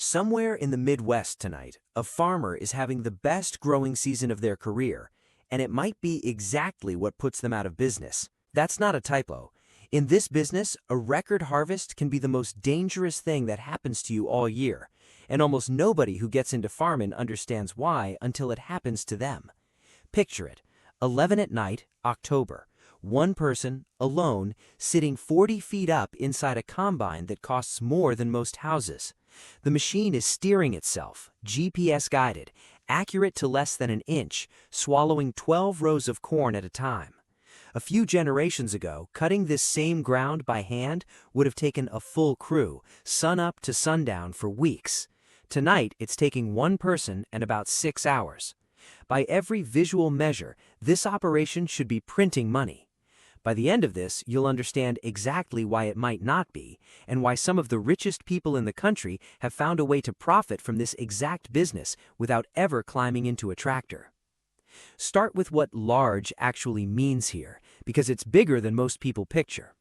Somewhere in the Midwest tonight, a farmer is having the best growing season of their career, and it might be exactly what puts them out of business. That's not a typo. In this business, a record harvest can be the most dangerous thing that happens to you all year, and almost nobody who gets into farming understands why until it happens to them. Picture it, 11 at night, October. One person, alone, sitting 40 feet up inside a combine that costs more than most houses. The machine is steering itself, GPS guided, accurate to less than an inch, swallowing 12 rows of corn at a time. A few generations ago, cutting this same ground by hand would have taken a full crew, sun up to sundown for weeks. Tonight, it's taking one person and about 6 hours. By every visual measure, this operation should be printing money. By the end of this, you'll understand exactly why it might not be, and why some of the richest people in the country have found a way to profit from this exact business without ever climbing into a tractor. Start with what large actually means here, because it's bigger than most people picture.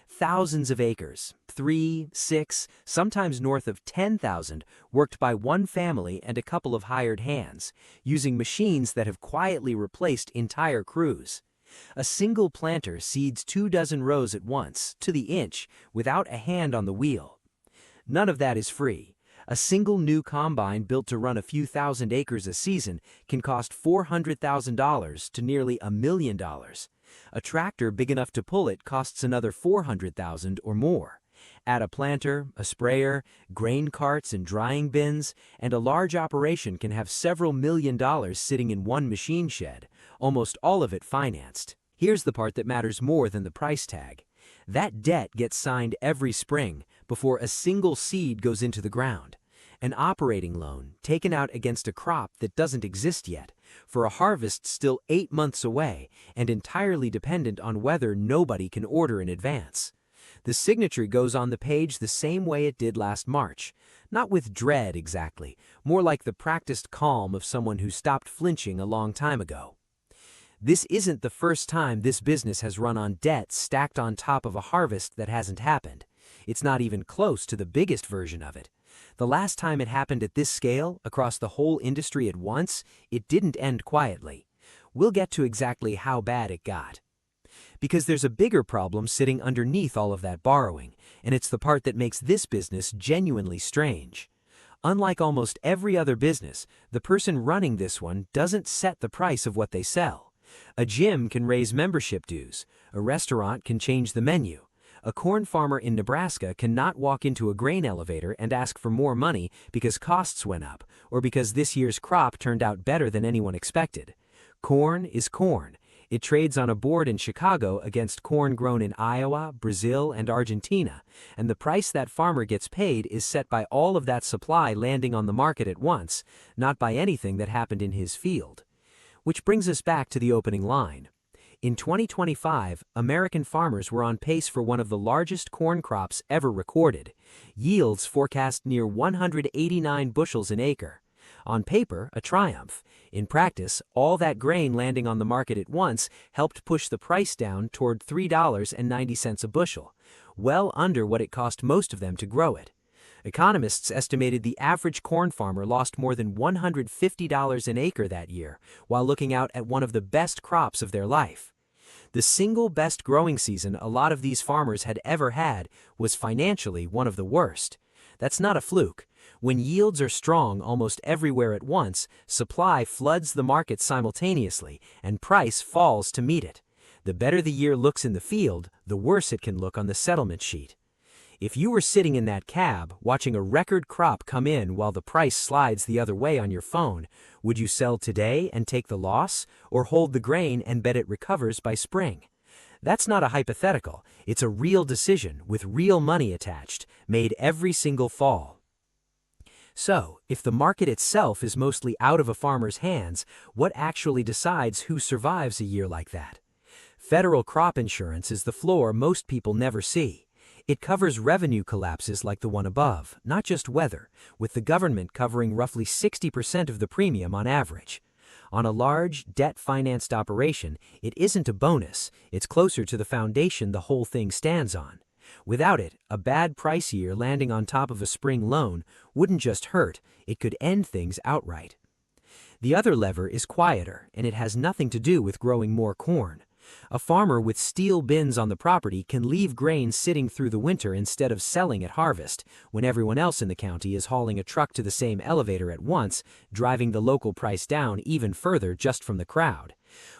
Thousands of acres, 3, 6, sometimes north of 10,000, worked by one family and a couple of hired hands, using machines that have quietly replaced entire crews. A single planter seeds 24 rows at once, to the inch, without a hand on the wheel. None of that is free. A single new combine built to run a few thousand acres a season can cost $400,000 to nearly $1 million. A tractor big enough to pull it costs another $400,000 or more. Add a planter, a sprayer, grain carts and drying bins, and a large operation can have several $1 million sitting in one machine shed, almost all of it financed. Here's the part that matters more than the price tag. That debt gets signed every spring before a single seed goes into the ground. An operating loan taken out against a crop that doesn't exist yet, for a harvest still 8 months away and entirely dependent on weather nobody can order in advance. The signature goes on the page the same way it did last March, not with dread exactly, more like the practiced calm of someone who stopped flinching a long time ago. This isn't the first time this business has run on debt stacked on top of a harvest that hasn't happened. It's not even close to the biggest version of it. The last time it happened at this scale, across the whole industry at once, it didn't end quietly. We'll get to exactly how bad it got. Because there's a bigger problem sitting underneath all of that borrowing, and it's the part that makes this business genuinely strange. Unlike almost every other business, the person running this one doesn't set the price of what they sell. A gym can raise membership dues, a restaurant can change the menu. A corn farmer in Nebraska cannot walk into a grain elevator and ask for more money because costs went up, or because this year's crop turned out better than anyone expected. Corn is corn. It trades on a board in Chicago against corn grown in Iowa, Brazil, and Argentina, and the price that farmer gets paid is set by all of that supply landing on the market at once, not by anything that happened in his field. Which brings us back to the opening line. In 2025, American farmers were on pace for one of the largest corn crops ever recorded. Yields forecast near 189 bushels an acre. On paper, a triumph. In practice, all that grain landing on the market at once helped push the price down toward $3.90 a bushel, well under what it cost most of them to grow it. Economists estimated the average corn farmer lost more than $150 an acre that year, while looking out at one of the best crops of their life. The single best growing season a lot of these farmers had ever had was financially one of the worst. That's not a fluke. When yields are strong almost everywhere at once, supply floods the market simultaneously, and price falls to meet it. The better the year looks in the field, the worse it can look on the settlement sheet. If you were sitting in that cab, watching a record crop come in while the price slides the other way on your phone, would you sell today and take the loss, or hold the grain and bet it recovers by spring? That's not a hypothetical, it's a real decision with real money attached, made every single fall. So, if the market itself is mostly out of a farmer's hands, what actually decides who survives a year like that? Federal crop insurance is the floor most people never see. It covers revenue collapses like the one above, not just weather, with the government covering roughly 60% of the premium on average. On a large, debt-financed operation, it isn't a bonus, it's closer to the foundation the whole thing stands on. Without it, a bad price year landing on top of a spring loan wouldn't just hurt, it could end things outright. The other lever is quieter, and it has nothing to do with growing more corn. A farmer with steel bins on the property can leave grain sitting through the winter instead of selling at harvest, when everyone else in the county is hauling a truck to the same elevator at once, driving the local price down even further just from the crowd.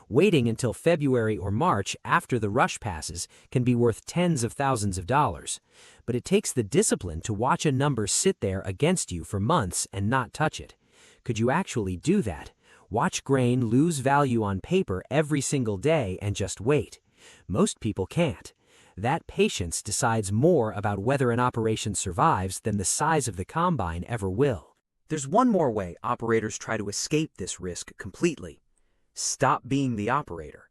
Waiting until February or March after the rush passes can be worth tens of thousands of dollars. But it takes the discipline to watch a number sit there against you for months and not touch it. Could you actually do that? Watch grain lose value on paper every single day and just wait. Most people can't. That patience decides more about whether an operation survives than the size of the combine ever will. There's one more way operators try to escape this risk completely. Stop being the operator.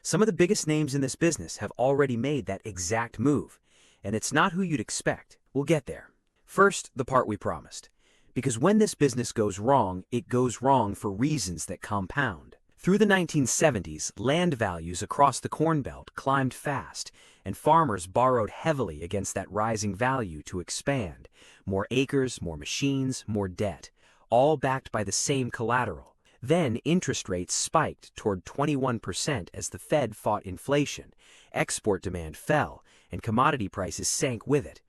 Some of the biggest names in this business have already made that exact move, and it's not who you'd expect. We'll get there. First, the part we promised. Because when this business goes wrong, it goes wrong for reasons that compound. Through the 1970s, land values across the Corn Belt climbed fast, and farmers borrowed heavily against that rising value to expand. More acres, more machines, more debt, all backed by the same collateral. Then interest rates spiked toward 21% as the Fed fought inflation. Export demand fell, and commodity prices sank with it.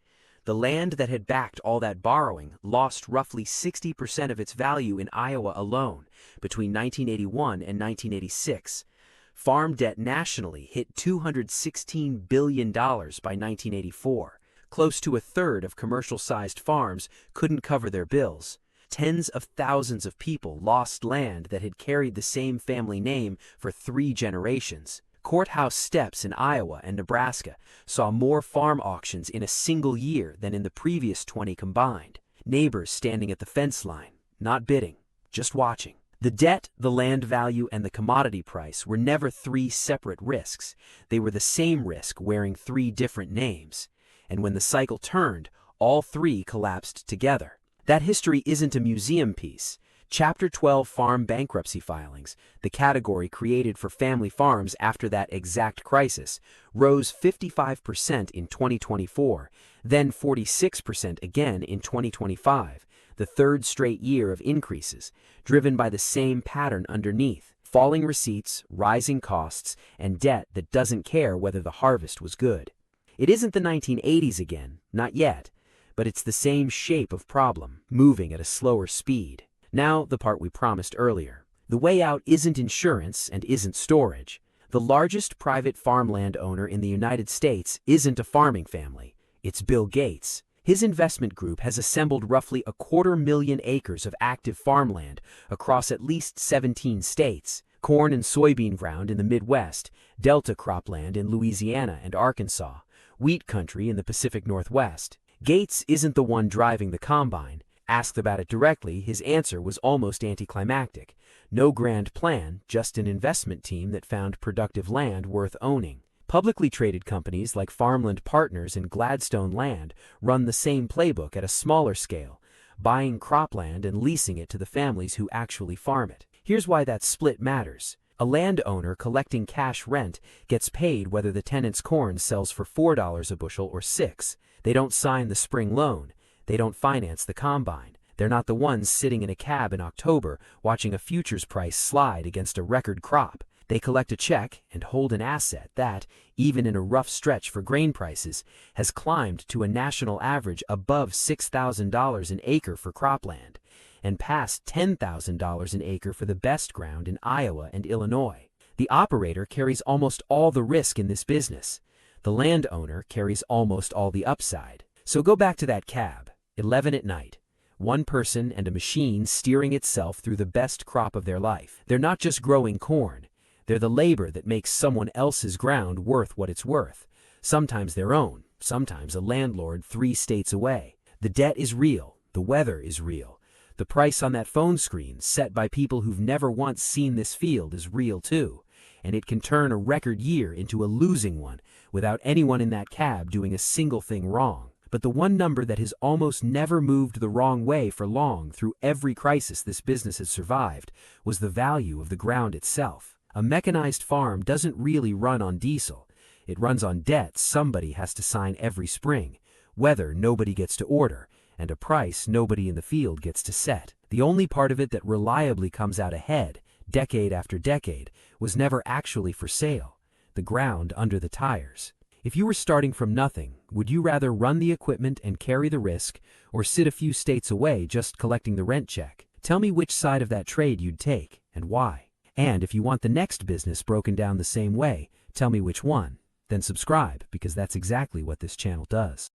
The land that had backed all that borrowing lost roughly 60% of its value in Iowa alone between 1981 and 1986. Farm debt nationally hit $216 billion by 1984. Close to a third of commercial-sized farms couldn't cover their bills. Tens of thousands of people lost land that had carried the same family name for 3 generations. Courthouse steps in Iowa and Nebraska saw more farm auctions in a single year than in the previous 20 combined. Neighbors standing at the fence line, not bidding, just watching. The debt, the land value, and the commodity price were never 3 separate risks. They were the same risk wearing 3 different names. And when the cycle turned, all 3 collapsed together. That history isn't a museum piece. Chapter 12 Farm Bankruptcy Filings, the category created for family farms after that exact crisis, rose 55% in 2024, then 46% again in 2025, the 3rd straight year of increases, driven by the same pattern underneath: falling receipts, rising costs, and debt that doesn't care whether the harvest was good. It isn't the 1980s again, not yet, but it's the same shape of problem, moving at a slower speed. Now, the part we promised earlier. The way out isn't insurance and isn't storage. The largest private farmland owner in the United States isn't a farming family. It's Bill Gates. His investment group has assembled roughly 250,000 acres of active farmland across at least 17 states, corn and soybean ground in the Midwest, Delta cropland in Louisiana and Arkansas, wheat country in the Pacific Northwest. Gates isn't the one driving the combine. Asked about it directly, his answer was almost anticlimactic. No grand plan, just an investment team that found productive land worth owning. Publicly traded companies like Farmland Partners and Gladstone Land run the same playbook at a smaller scale, buying cropland and leasing it to the families who actually farm it. Here's why that split matters. A landowner collecting cash rent gets paid whether the tenant's corn sells for $4 a bushel or $6. They don't sign the spring loan. They don't finance the combine. They're not the ones sitting in a cab in October watching a futures price slide against a record crop. They collect a check and hold an asset that, even in a rough stretch for grain prices, has climbed to a national average above $6,000 an acre for cropland, and past $10,000 an acre for the best ground in Iowa and Illinois. The operator carries almost all the risk in this business. The landowner carries almost all the upside. So go back to that cab. 11 at night. One person and a machine steering itself through the best crop of their life. They're not just growing corn. They're the labor that makes someone else's ground worth what it's worth. Sometimes their own, sometimes a landlord 3 states away. The debt is real. The weather is real. The price on that phone screen, set by people who've never once seen this field, is real too. And it can turn a record year into a losing one without anyone in that cab doing a single thing wrong. But the one number that has almost never moved the wrong way for long through every crisis this business has survived was the value of the ground itself. A mechanized farm doesn't really run on diesel. It runs on debt somebody has to sign every spring, weather nobody gets to order, and a price nobody in the field gets to set. The only part of it that reliably comes out ahead, decade after decade, was never actually for sale: the ground under the tires. If you were starting from nothing, would you rather run the equipment and carry the risk, or sit a few states away just collecting the rent check? Tell me which side of that trade you'd take, and why. And if you want the next business broken down the same way, tell me which one. Then subscribe, because that's exactly what this channel does.